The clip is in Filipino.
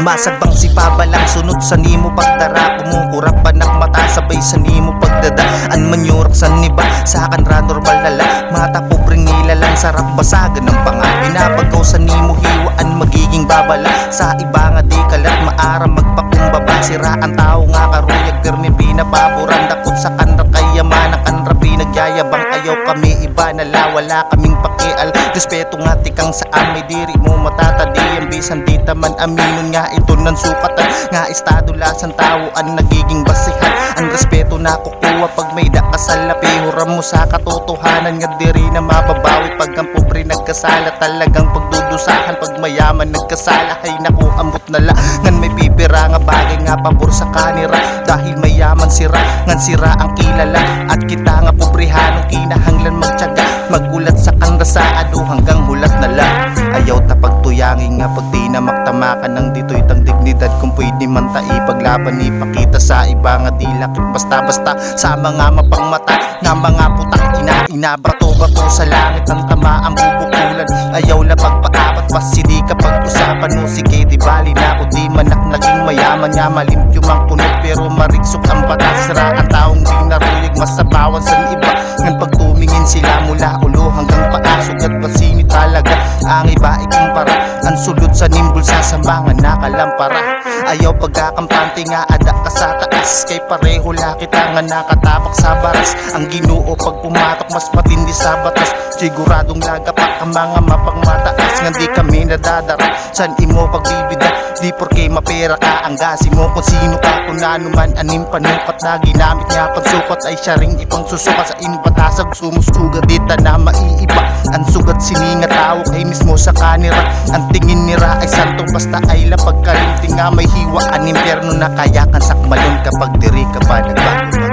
Sumasagbang si pabalang sunod sa nimo pagdara. Kumukurap panak mata sabay sa nimo pagdadaan. Manyurak sa niba sa akan ra normal na lang. Mata pobreng nilalang sarap basagan ng panga. Pinapagaw sa nimo hiwaan magiging babala. Sa iba nga di kalat maara magpakumbaba. Sira ang tao nga karuyag termi pinapaboran. Dakot sa kanra kayamanan kanra pinagyayabang. Ayaw kami iba nala wala kaming pakial. Respeto nga tikang saan may diri mo matatadi. Ang bisan di taman aminon nga ito ng sukatan. Nga estado lasang tao ang nagiging basihan. Ang respeto na kukuha pag may dakasalapi. Huram mo sa katotohanan nga diri na mababawi. Pag ang pobre nagkasala talagang pagdudusahan. Pag mayaman nagkasala ay naku ambot na lang. Ngan may pipira nga bagay nga pabor sa kanira. Dahil mayaman sira ngan sira ang kilala. At kita nga pobrehanong kinahanglan magtiyaga. Magulat sa kanrasado hanggang hulat na lang. Ayaw tapag tuyangin nga pag di na maktamakan ng dito'y tang dignidad. Kung pwede man ta ipaglaban ipakita sa iba nga di lakit basta-basta. Sa mga mapangmata nga mga putang ina bato-bato sa langit ang tama ang bubukulan. Ayaw la pagpaapat mas hindi kapag usapan mo. Sige di bali na ako di manak naging mayaman nga malimpyo mang kunot pero mariksok ang batas. Sira ang taong di naruyag masabawan sa iba. Ngan pagtumingin sila mula ulo hanggang paa. Sugat pasini talaga ang iba ikumpara. Ang sulod sa nimbul sa sambangan nakalampara. Ayaw pagkakampante nga ada ka sa taas. Kay pareho lakit nga nakatapak sa baras. Ang Ginoo pag pumatok mas matindi sa batas. Siguradong lagapak ang mga mapangmataas. Nga di kami nadadara san imo pagbibida. Di porke mapera ka ang gasi mo. Kung sino ka kung nanuman anim panukat na ginamit niya pansukot ay siya ring ipang susukat sa inbatasag sumusugat. Dita na maiiba ang sugat sininga tao kay mismo sa kanira. Ang tingin nira ay santo basta ay lapag kalimting nga may hiwa ang impyerno na kayakan sakmalon kapag diri ka pa nagbago.